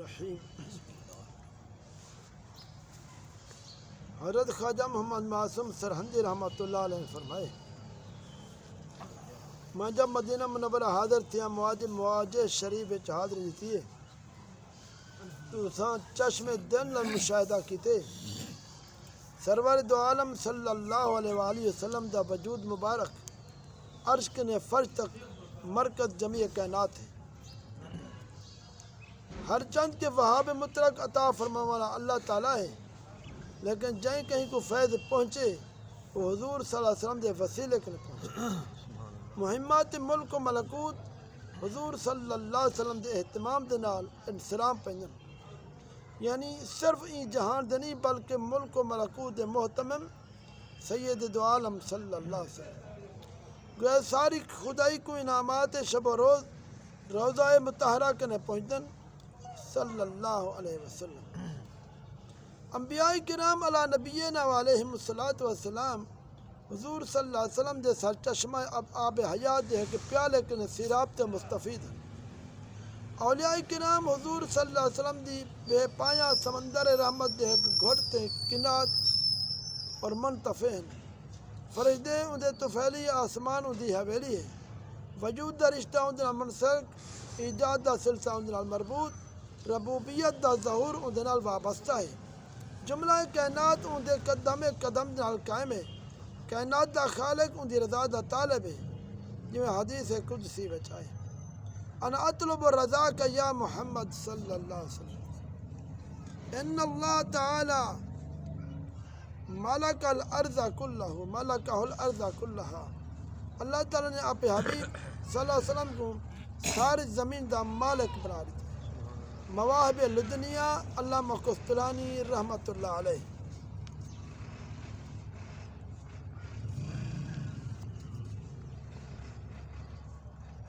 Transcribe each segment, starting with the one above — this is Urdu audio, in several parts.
الرحیم۔ حضرت خواجہ محمد معصوم سرہندی رحمۃ اللہ علیہ نے فرمائے، میں جب مدینہ منورہ حاضر تھیا مواجہ شریف حاضر تھی تو چشم دل مشاہدہ کیتے سرور دو عالم صلی اللہ علیہ وآلہ وسلم دا وجود مبارک عرش نے فرش تک مرکز جمیع کائنات ہے۔ ہر چند کے وہاب مطلق عطا فرمانے والا اللہ تعالیٰ ہے، لیکن جہیں کہیں کو فیض پہنچے وہ حضور صلی اللہ علیہ وسلم دے وسیلے کے پہنچے۔ مہمات ملک و ملکوت حضور صلی اللہ علیہ وسلم دے اہتمام دے نال انسلام پہنجن، یعنی صرف این جہان دے نہیں بلکہ ملک و ملکوت دے محتمم سید دو عالم صلی اللہ علیہ وسلم گویا ساری خدائی کو انعامات شب و روز روضہ مطہرہ کے پہنچن صلی اللہ علیہ وسلم۔ انبیاء کرام علی نبینا علیہم الصلاۃ والسلام حضور صلی اللہ علیہ وسلم دے سر چشمہ آب حیات دے کہ پیالے کے سیراب تے مستفید ہیں۔ اولیاء کرام حضور صلی اللہ علیہ وسلم دی بے پایاں سمندر رحمت دے گھٹتے کنات اور منتفع ہیں۔ فرشتے اندے طفیلی آسمان اندی حویلی ہے، وجود دا رشتہ اندے منسلک، ایجاد دا سلسلہ اندے مربوط، ربوبیت دا ظہور اندے نال وابستہ ہے۔ جملہ کائنات اندے قدم قدم نال قائم ہے، کائنات دا خالق اندی رضا دا طالب ہے، جو حدیث قدسی وچ آئے، انا اطلب الرضا کا یا محمد صلی اللہ علیہ وسلم۔ ان اللہ تعالی ملک الارض کلہ ملکہ الارض کلہا، اللہ تعالیٰ نے آپ حبیب صلی اللہ علیہ وسلم کو ساری زمین دا مالک بنا دی۔ مواہب لدنیہ علامہ قسطلانی رحمۃ اللہ علیہ۔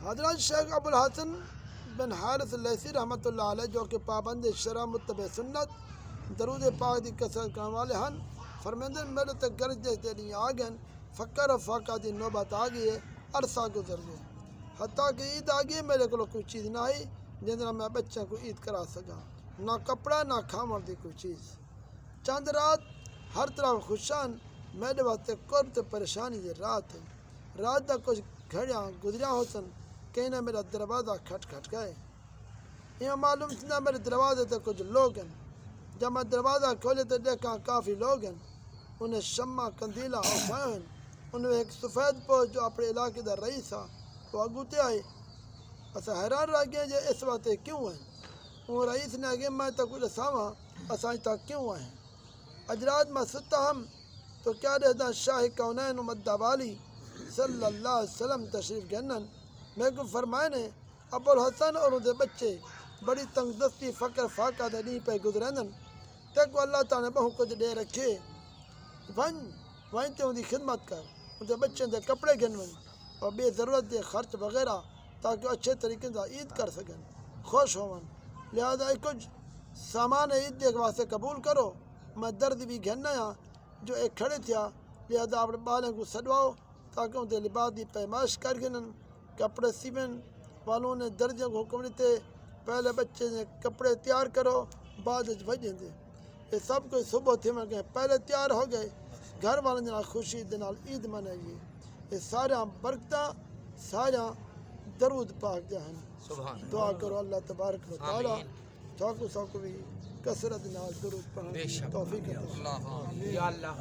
حضرت شیخ ابو الحسن بن حارث لیثی رحمۃ اللہ علیہ جو کہ پابند شرع متبع سنت درود پاک دی کثرت کرنے والے ہیں، فرمیندے میرے تک گرج دے نہیں آگن فکر و فاقہ دی نوبت آ گئی ہے، عرصہ گزر گئے، حتیٰ کہ عید آ گئی میرے کو کوئی چیز نہ آئی جن طرح میں بچوں کو عید کرا سکا، نہ کپڑا نہ کھاون دی کوئی چیز۔ چند رات ہر طرح خوشان میرے واسطے قرب تے پریشانی دی رات ہے، رات دا کچھ گھڑیاں گزریاں ہو سن کہیں نہ میرا دروازہ کھٹ کھٹ گئے، یہ معلوم تھا میرے دروازے تے کچھ لوگ ہیں، جب میں دروازہ کھولے تو دیکھا کافی لوگ ہیں، انہیں شمع کندیلا اٹھائے ہیں، انہیں ایک سفید پوش جو اپنے علاقے دا رئیس تھا وہ اگوتے آئے، اسا حیران رہ گئے جو اس وقت کیوں ہیں، وہ رئیس نے آگے میں تو کچھ ساواں اساں تک کیوں آئے ہیں، اجرات میں ستا ہم تو کیا رہتا شاہ کونین و مدہ والی صلی اللہ علیہ وسلم تشریف گنن، میں کو فرمائے نے ابو الحسن اور ان دے بچے بڑی تنگ دستی فقر فاقہ دے نہیں پہ گزرندن تک اللہ تعالیٰ نے بہت کچھ دے رکھے، وہیں تے ان دی خدمت کر، ان دے بچے دے کپڑے گنون اور بے ضرورت دے خرچ وغیرہ تاکہ اچھے طریقے سے عید کر سکیں، خوش ہون، لہذا کچھ سامان عید دے واسطے قبول کرو، میں درد بھی گھننا ہاں جو ایک کھڑے تھیا، لہذا اپنے بالوں کو سجواؤ تاکہ ان دے لباس دی پیمائش کر گنن، کپڑے سیون والوں نے درجوں کو حکم دیتے، پہلے بچے نے کپڑے تیار کرو بعد بھیجیں دے، یہ سب کوئی صبح تھے میں کہ پہلے تیار ہو گئے، گھر والوں نے خوشی دے نال عید منائیے، یہ سارا برکتاں سارا درود پاک جہن، دعا کرو اللہ تبارک و تعالی ساکو بھی کثرت نال درود پڑھنے توفیق عطا فرمائے۔ یا اللہ